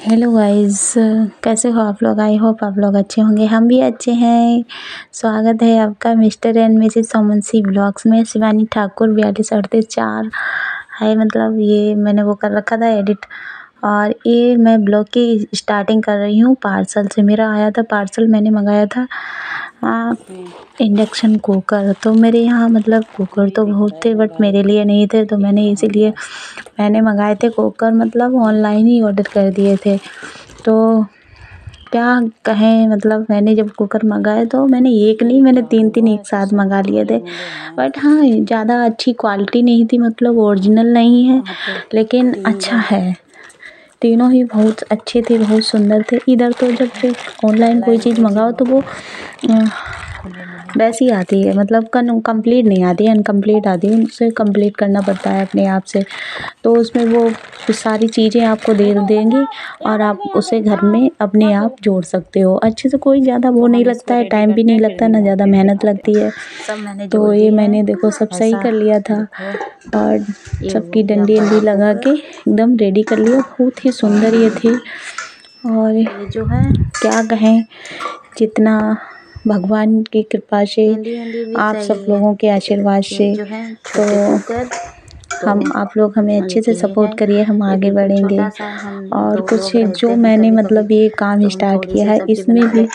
Hello guys. कैसे हो आप लोग। आई होप आप लोग अच्छे होंगे, हम भी अच्छे हैं। स्वागत है आपका मिस्टर एंड मिसेस सोमनसी ब्लॉग्स में। शिवानी ठाकुर 4238 है, मतलब ये मैंने वो कर रखा था एडिट। और ये मैं ब्लॉग की स्टार्टिंग कर रही हूँ पार्सल से। मेरा आया था पार्सल, मैंने मंगाया था इंडक्शन कुकर। तो मेरे यहाँ मतलब कुकर तो बहुत थे बट मेरे लिए नहीं थे, तो इसीलिए मैंने मंगाए थे कुकर, मतलब ऑनलाइन ही ऑर्डर कर दिए थे। तो क्या कहें, मतलब मैंने जब कुकर मंगाए तो मैंने एक नहीं, मैंने 3 एक साथ मंगा लिए थे। बट हाँ, ज़्यादा अच्छी क्वालिटी नहीं थी, मतलब ओरिजिनल नहीं है लेकिन अच्छा है। तीनों ही बहुत अच्छे थे, बहुत सुंदर थे। इधर तो जब से ऑनलाइन कोई चीज़ मंगाओ तो वो वैसी आती है, मतलब कंप्लीट नहीं आती है, इनकम्प्लीट आती है। उसे कंप्लीट करना पड़ता है अपने आप से। तो उसमें वो सारी चीज़ें आपको दे देंगी और आप उसे घर में अपने आप जोड़ सकते हो अच्छे से। कोई ज़्यादा वो नहीं लगता है, टाइम भी नहीं लगता, ना ज़्यादा मेहनत लगती है। तो ये मैंने देखो सब सही कर लिया था और सबकी डंडी अंडी लगा के एकदम रेडी कर लिया। बहुत ही सुंदर ये थी। और ये जो है क्या कहें, जितना भगवान की कृपा से, आप सब लोगों के आशीर्वाद से, तो हम आप लोग हमें अच्छे से सपोर्ट करिए, हम आगे बढ़ेंगे। और कुछ जो मैंने मतलब ये काम स्टार्ट किया है, इसमें भी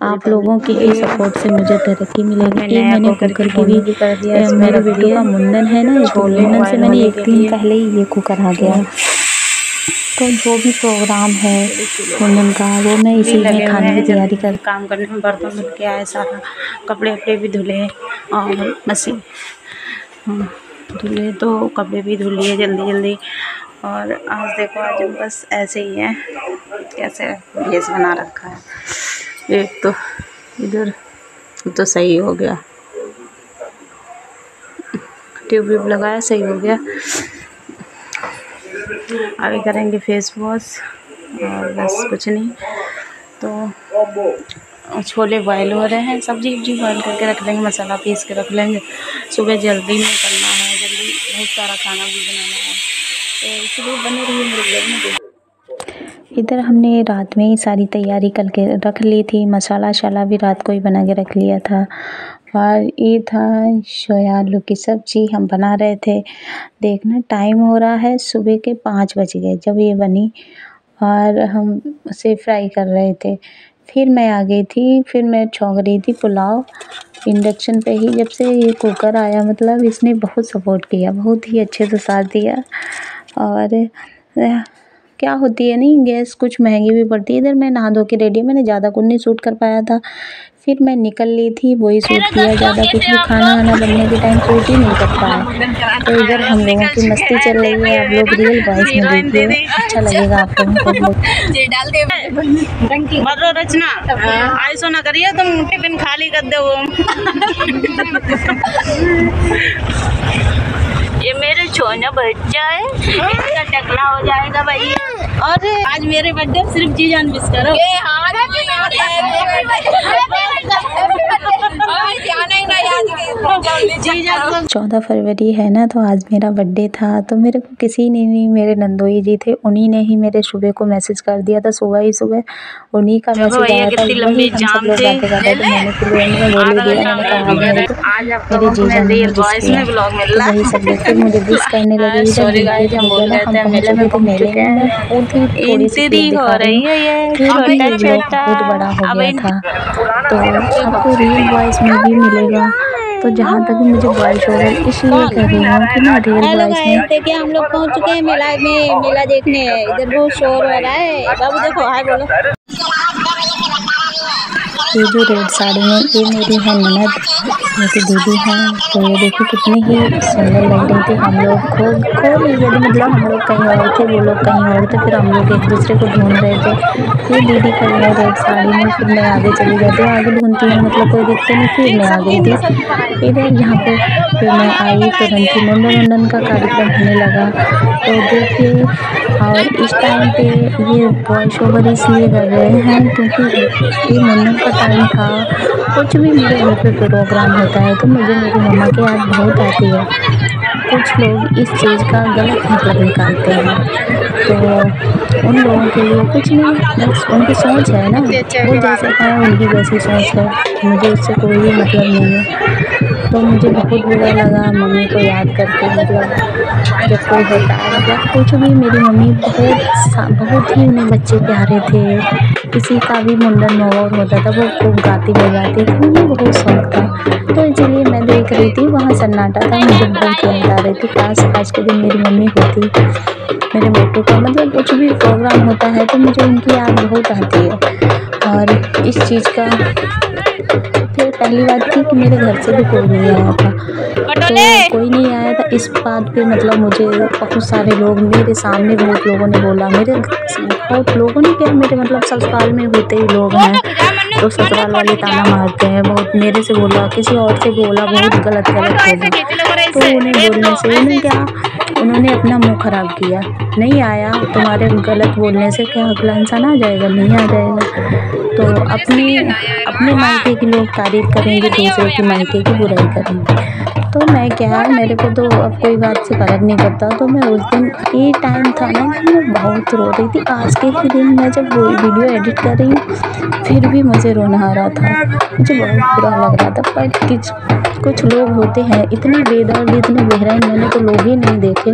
आप लोगों की ही सपोर्ट से मुझे तरक्की मिलेगी। ये मैंने कुकर की भी मेरे बेटों का मुंडन है ना, तो मुंडन से मैंने 1 दिन पहले ही ये कुकर आ गया। तो जो भी प्रोग्राम है मुंडन का, वो मैं इसी में खाने की तैयारी कर काम करने में। बर्तन धुल के आए सारा, कपड़े वपड़े भी धुले और मशीन धुले, तो कपड़े भी धुल लिए जल्दी जल्दी। और आज देखो, आज बस ऐसे ही है, कैसे भेस बना रखा है। एक तो इधर तो सही हो गया, ट्यूब व्यूब लगाया, सही हो गया। अभी करेंगे फेस वॉश और बस कुछ नहीं। तो छोले बॉयल हो रहे हैं, सब्जी वब्जी बॉयल करके रख लेंगे, मसाला पीस के रख लेंगे। सुबह जल्दी में करना है, जल्दी बहुत सारा खाना भी बनाना है, तो इसलिए बने रहिए मेरे ब्लॉग में। इधर हमने रात में ही सारी तैयारी करके रख ली थी। मसाला शाला भी रात को ही बना के रख लिया था। और ये था सोया आलू की सब्ज़ी हम बना रहे थे। देखना टाइम हो रहा है, सुबह के 5 बज गए जब ये बनी और हम उसे फ्राई कर रहे थे। फिर मैं आ गई थी, फिर मैं छौंक रही थी पुलाव इंडक्शन पे ही। जब से ये कुकर आया, मतलब इसने बहुत सपोर्ट किया, बहुत ही अच्छे से साथ दिया। और क्या होती है नहीं, गैस कुछ महंगी भी पड़ती है। इधर मैं नहा धो के रेडी, मैंने ज़्यादा कुछ नहीं शूट कर पाया था, फिर मैं निकल ली थी, वही शूट किया। ज़्यादा कुछ भी खाना वाना बनने के टाइम शूट ही नहीं कर पाया। तो इधर हम लोगों की मस्ती चल रही है, आप लोग रियल वॉइस में देखिए, अच्छा लगेगा आप लोगों को। रचना ऐसा ना करिए, तुम टिफिन खाली कर दो। ये मेरे छोना बच्चा है, इसका टकला हो जाएगा भाई। और आज मेरे बर्थडे, सिर्फ जीजान विश करो। 14 फरवरी है ना, तो आज मेरा बर्थडे था। तो मेरे को किसी ने नहीं, मेरे नंदोई जी थे, उन्हीं ने ही मेरे सुबह को मैसेज कर दिया था। सुबह ही सुबह उन्हीं का मैसेज आया था। कितनी लंबी जाम थी, मैंने फिर बोल ही दिया, मैंने कहा मेरे जीजा ने वही सब लोग फिर मुझे विश करने लगे। सॉरी गाइस, हम बोल रहे थे मेले में पहुंच चुके हैं। इंतरी हो रही है, ये छोटा छोटा बहुत बड़ा हो गया था। तो आपको रियल वॉइस में भी मिलेगा। तो जहाँ तक मुझे वॉइस हो रहा है, इसलिए कह रही हूँ कि मैं रियल वॉइस में। देखिए हम लोग पहुंच चुके हैं मेला में, मेला देखने। इधर बहुत शोर हो रहा है, बाबू देखो, हाय बोलो। ये जो रेड साड़ी में, ये मेरी है ननद, मेरी दीदी हैं। तो ये देखो कितनी ही सुंदर लग रही थी। हम लोग खो नहीं गए थे, मतलब हम लोग कहीं और थे, वो लोग कहीं और थे। फिर हम लोग एक दूसरे को ढूंढ रहे थे। ये दीदी खड़ी है रेड साड़ी में, फिर मैं आगे चली जाती हूँ, आगे ढूंढती हूँ, मतलब कोई दिखते नहीं। फिर मैं आ गई थी इधर, यहाँ पे फिर मैं आई, तुरंत ही मुंडन का कार्यक्रम होने लगा। तो देखिए, और इस टाइम पे ये वॉइस ओवर इसलिए कर रहे हैं क्योंकि ये मुंडन का टाइम था। कुछ भी मेरे घर पे प्रोग्राम होता है तो मुझे मेरी मम्मा की याद बहुत आती है। कुछ लोग इस चीज़ का गलत मतलब निकालते हैं, तो उन लोगों के लिए कुछ नहीं, बस उनकी सोच है ना, वो जैसे हैं उनकी वैसी सोच है, मुझे उससे कोई मतलब नहीं है। तो मुझे बहुत बुरा लगा मम्मी को याद करके, मतलब जब कोई होता है मतलब कुछ भी, मेरी मम्मी बहुत ही उन्हें बच्चे प्यारे थे, किसी का भी मुंडन मुंहर होता था वो खूब गाती बजाती थी, मुझे बहुत शौक था। तो इसलिए मैं देख रही थी वहाँ सन्नाटा था, मुझे बहुत याद आ रही थी, काश आज के दिन मेरी मम्मी होती, मेरे बेटों का मतलब कुछ भी प्रोग्राम होता है तो मुझे उनकी याद बहुत आती है। और इस चीज़ का फिर पहली बात थी कि मेरे घर से भी कोई नहीं आया था, तो कोई नहीं आया था, इस बात पे मतलब मुझे बहुत सारे लोग मेरे सामने, बहुत लोगों ने बोला, बहुत लोगों ने क्या, मेरे मतलब ससुराल में होते ही लोग हैं तो ससुराल वाले ताना मारते हैं, बहुत मेरे से बोला, किसी और से बोला, बहुत गलत बोला। तो उन्हें बोलने से उन्होंने अपना मुंह खराब किया, नहीं आया, तुम्हारे गलत बोलने से क्या अगला इंसान आ जाएगा, नहीं आ जाएगा। तो अपने मायके की लोग तारीफ करेंगे, दूसरे की मायके की बुराई करेंगे, तो मैं क्या, मेरे को तो अब कोई बात से फर्क नहीं पड़ता। तो मैं उस दिन, ये टाइम था ना कि मैं बहुत रो रही थी, आज के ही दिन मैं जब वो वीडियो एडिट कर रही हूँ फिर भी मुझे रोना आ रहा था, मुझे बहुत बुरा लग रहा था। पर कुछ लोग होते हैं इतने बेदर्द, इतने बेरहम, मैंने तो लोग ही नहीं देखे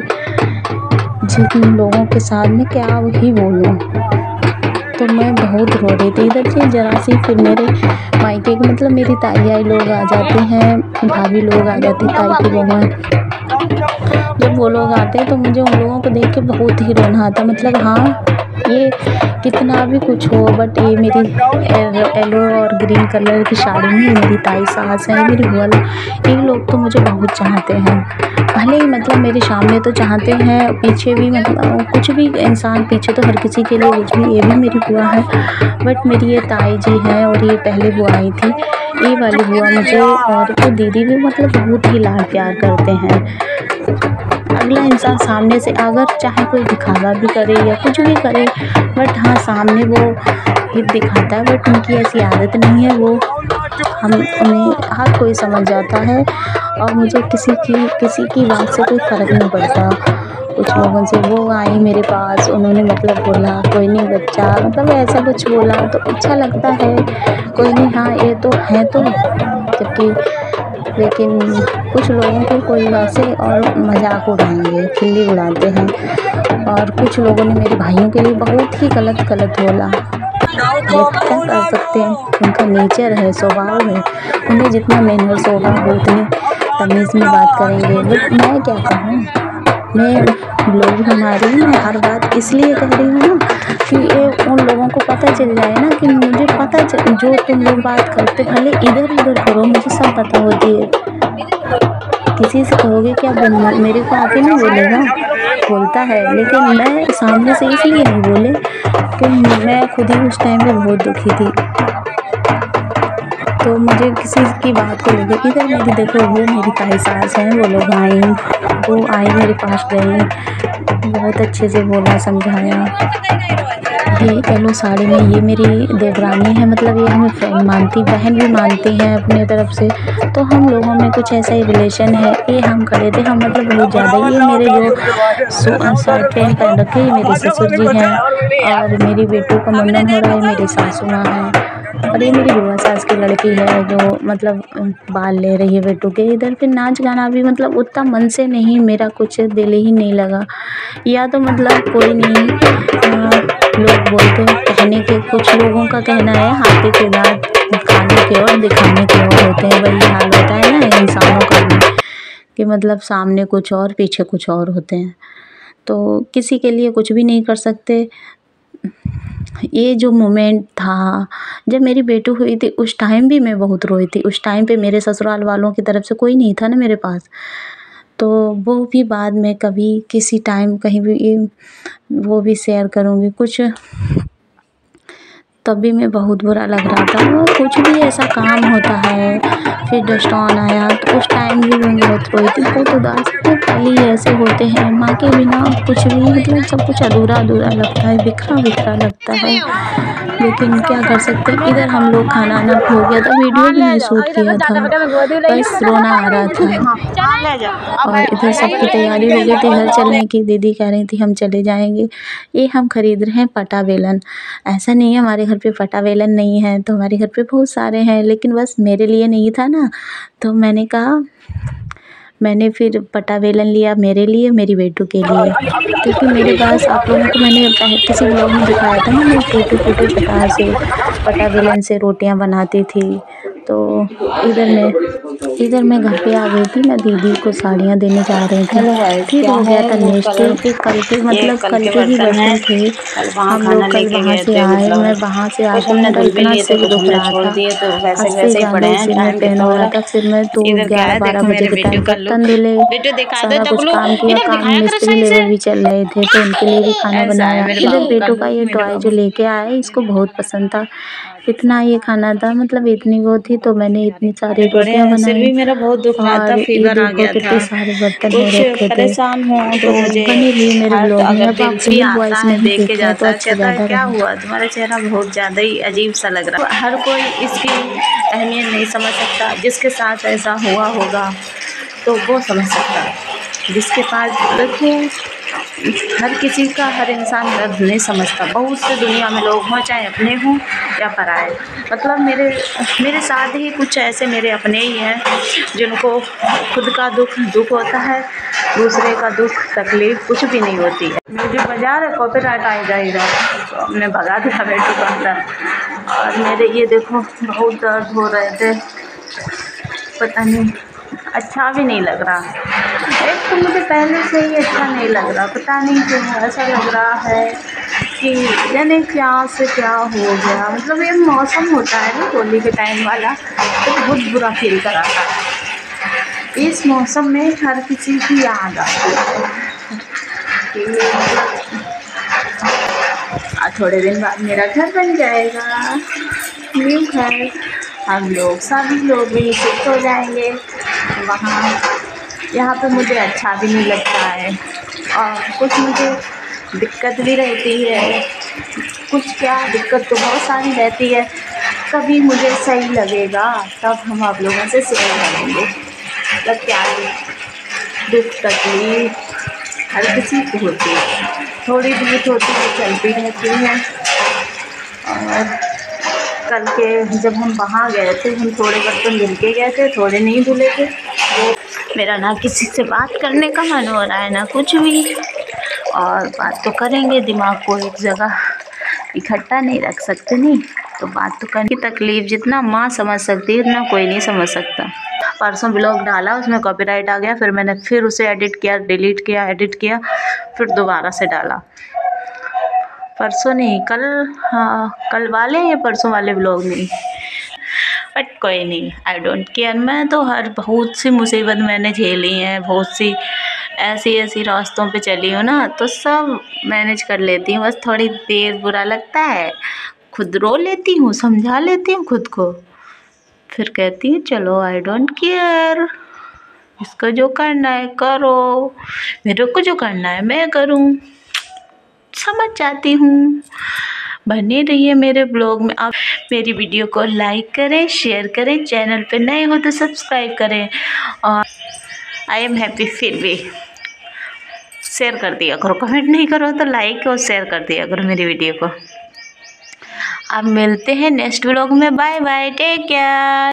जिन लोगों के साथ में क्या ही बोलूँ। तो मैं बहुत रो रही थी, इधर से जरा सी फिर मेरे मायके के मतलब मेरी ताई आई लोग आ जाते हैं, भाभी लोग आ जाती, ताई की बहुएं, जब वो लोग आते हैं तो मुझे उन लोगों को देख के बहुत ही रोना आता, मतलब हाँ ये कितना भी कुछ हो, बट ये मेरी येलो और ग्रीन कलर की साड़ी में मेरी ताई सास है, मेरी बुआ, ये लोग तो मुझे बहुत चाहते हैं, भले ही मतलब मेरे सामने तो चाहते हैं, पीछे भी मतलब कुछ भी इंसान पीछे तो हर किसी के लिए कुछ भी, ये भी मेरी बुआ है, बट मेरी ये ताई जी है और ये पहले बुआ आई थी, ये वाली बुआ मुझे और वो दीदी भी मतलब बहुत ही लाड प्यार करते हैं। अगला इंसान सामने से अगर चाहे कोई दिखावा भी करे या कुछ भी करे, बट हाँ सामने वो हित दिखाता है, बट उनकी ऐसी आदत नहीं है, वो उन्हें हर कोई समझ जाता है और मुझे किसी की बात से कोई फ़र्क नहीं पड़ता। कुछ लोगों से वो आई मेरे पास, उन्होंने मतलब बोला कोई नहीं बच्चा, मतलब ऐसा कुछ बोला तो अच्छा लगता है, कोई नहीं हाँ ये तो है, तो जबकि लेकिन कुछ लोगों को कोई वैसे और मजाक उड़ाएंगे, खिल्ली उड़ाते हैं, और कुछ लोगों ने मेरे भाइयों के लिए बहुत ही गलत बोला, क्या कर सकते हैं, उनका नेचर है, स्वभाव है, उन्हें जितना मैनर्स होगा वो उतनी तमीज़ में बात करेंगे, बट मैं क्या कहूँ, मैं ब्लॉग बना रही हूँ, हर बात इसलिए कह रही हूँ ना कि ये उन लोगों को पता चल जाए ना, कि मुझे पता चल, जो तुम लोग बात करते भले इधर उधर करो, मुझे सब पता होती है, किसी से कहोगे क्या बोलना, मेरे को आके नहीं बोलेगा, बोलता है, लेकिन मैं सामने से इसलिए नहीं बोले कि मैं खुद ही उस टाइम पे बहुत दुखी थी, तो मुझे किसी की बात को लेकर, इधर मेरी देखो वो मेरी ताई सास हैं, वो लोग आई, वो आई मेरे पास गई, बहुत अच्छे से बोला, समझाया, ये येलो साड़ी में ये मेरी देवरानी है, मतलब ये हमें फ्रेंड मानती, बहन भी मानती हैं अपने तरफ से, तो हम लोगों में कुछ ऐसा ही रिलेशन है, ये हम खड़े थे, हम मतलब बहुत ज़्यादा, ये मेरे जो शर्ट पैंट पहन रखे हैं मेरे ससुर जी हैं, और मेरी बेटों का मुंडन हो रहा है, मेरी सासू माँ है, और ये मेरी बुआ सास की लड़की है जो मतलब बाल ले रही है बेटों के। इधर फिर नाच गाना भी मतलब उतना मन से नहीं, मेरा कुछ दिल ही नहीं लगा, या तो मतलब कोई नहीं, लोग बोलते हैं कहने के, कुछ लोगों का कहना है हाथी के दांत खाने के और दिखाने के और होते हैं, वही हाल होता है ना इंसानों का भी, कि मतलब सामने कुछ और पीछे कुछ और होते हैं, तो किसी के लिए कुछ भी नहीं कर सकते। ये जो मोमेंट था जब मेरी बेटी हुई थी, उस टाइम भी मैं बहुत रोई थी, उस टाइम पे मेरे ससुराल वालों की तरफ से कोई नहीं था ना मेरे पास, तो वो भी बाद में कभी किसी टाइम कहीं भी वो भी शेयर करूँगी कुछ, तब भी मैं बहुत बुरा लग रहा था, वो कुछ भी ऐसा काम होता है, फिर डस्ट ऑन आया तो उस टाइम भी मैं बहुत रोई थी, बहुत उदास, तो पल ऐसे होते हैं, माँ के बिना कुछ भी मतलब सब कुछ अधूरा अधूरा लगता है, बिखरा बिखरा लगता है, लेकिन क्या कर सकते हैं। इधर हम लोग खाना आना हो गया था, वीडियो भी नहीं शूट किया था, बस रोना आ रहा था। और इधर सबकी तैयारी हो गई थी घर चलने की। दीदी कह रही थी हम चले जाएंगे। ये हम खरीद रहे हैं पटा बेलन। ऐसा नहीं है हमारे घर पे पटा बेलन नहीं है, तो हमारे घर पे बहुत सारे हैं, लेकिन बस मेरे लिए नहीं था ना, तो मैंने कहा मैंने फिर पटा बेलन लिया मेरे लिए, मेरी बेटू के लिए, क्योंकि मेरे पास आप लोगों को मैंने किसी ब्लॉग में दिखाया था ना, मैं छोटे छोटे पटा बेलन से रोटियां बनाती थी। तो इधर मैं घर पे आ गई थी। मैं दीदी को साड़ियाँ देने जा रही थी। फिर हो गया था नेक्स्ट डे कि कल के मतलब कल के ही बर्तन थे। हम लोग कल वहाँ से आए, मैं वहाँ से आके मेरा इतना सिर दुख रहा था, हद से ज़्यादा ही सिर में पेन हो रहा था। फिर मैं तो 11-12 बजे के टाइम बर्तन धुले, सारा कुछ काम किया। काम मिस्त्री लेबर भी चल रहे थे, तो उनके लिए भी खाना बनाया। इधर बेटों का ये टॉय जो लेके आया इसको बहुत पसंद था। इतना ये खाना था, मतलब इतनी वो थी, तो मैंने इतनी सारी रोटियां बनाई। मेरा बहुत दुख रहा था, और ये फीवर आ देखो गया कितने था। सारे बर्तन हो कुछ रखे थे। परेशान हूँ तो तो मुझे बने रहिए मेरे हर ब्लॉग में। अगर अब दिल आप भी फुल आता वॉइस है, नहीं देख के देख रहे तो जाता है, अच्छा कहता है ज़्यादा क्या रहा। हुआ, तुम्हारा चेहरा बहुत ज़्यादा ही अजीब सा लग रहा है। हर कोई इसकी अहमियत नहीं समझ सकता। जिसके साथ ऐसा हुआ होगा तो वो समझ सकता है। जिसके पास देखो, हर किसी का, हर इंसान दर्द नहीं समझता। बहुत से दुनिया में लोग हों, चाहे अपने हों या पराए। मतलब मेरे साथ ही कुछ ऐसे मेरे अपने ही हैं जिनको खुद का दुख होता है, दूसरे का दुख तकलीफ़ कुछ भी नहीं होती है। म्यूजिक बजा रहे, कॉपीराइट आ जाएगा, तो हमने भगा दिया बेटू का अंदर। और मेरे ये देखो बहुत दर्द हो रहे थे, पता नहीं अच्छा भी नहीं लग रहा। एक तो मुझे पहले से ही अच्छा नहीं लग रहा, पता नहीं क्यों ऐसा लग रहा है कि जाने क्या से क्या हो गया। मतलब ये मौसम होता है ना होली के टाइम वाला, तो बहुत बुरा फील कराता है। इस मौसम में हर किसी की याद आती है कि थोड़े दिन बाद मेरा घर बन जाएगा, न्यू घर। हम लोग सभी लोग भी शिफ्ट हो जाएंगे वहाँ। यहाँ पे मुझे अच्छा भी नहीं लगता है, और कुछ मुझे दिक्कत भी रहती है। कुछ क्या दिक्कत तो बहुत सारी रहती है। कभी मुझे सही लगेगा तब हम आप लोगों से शेयर करेंगे। मतलब क्या दुख तकलीफ हर किसी को होती है, थोड़ी बहुत होती है, चलती रहती है। और कल के जब हम वहाँ गए थे, हम थोड़े बर्तन धुल के गए थे, थोड़े नहीं धुले थे। वो मेरा ना किसी से बात करने का मन हो रहा है ना कुछ भी, और बात तो करेंगे, दिमाग को एक जगह इकट्ठा नहीं रख सकते नहीं, तो बात तो करने की तकलीफ़ जितना माँ समझ सकती है उतना कोई नहीं समझ सकता। परसों ब्लॉग डाला, उसमें कॉपीराइट आ गया, फिर मैंने फिर उसे एडिट किया, डिलीट किया, एडिट किया, फिर दोबारा से डाला। परसों नहीं, कल, हाँ कल वाले या परसों वाले ब्लॉग नहीं, बट कोई नहीं, आई डोंट केयर। मैं तो बहुत सी मुसीबत मैंने झेली हैं, बहुत सी ऐसी रास्तों पे चली हूँ ना, तो सब मैनेज कर लेती हूँ। बस थोड़ी देर बुरा लगता है, खुद रो लेती हूँ, समझा लेती हूँ खुद को, फिर कहती हूँ चलो आई डोंट केयर, इसको जो करना है करो, मेरे को जो करना है मैं करूँ, समझ जाती हूँ। बने रहिए मेरे ब्लॉग में। आप मेरी वीडियो को लाइक करें, शेयर करें, चैनल पे नए हो तो सब्सक्राइब करें, और आई एम हैप्पी। फिर भी शेयर कर दिया करो, कमेंट नहीं करो तो लाइक और शेयर कर दिया करो मेरी वीडियो को। अब मिलते हैं नेक्स्ट ब्लॉग में। Bye bye, take care.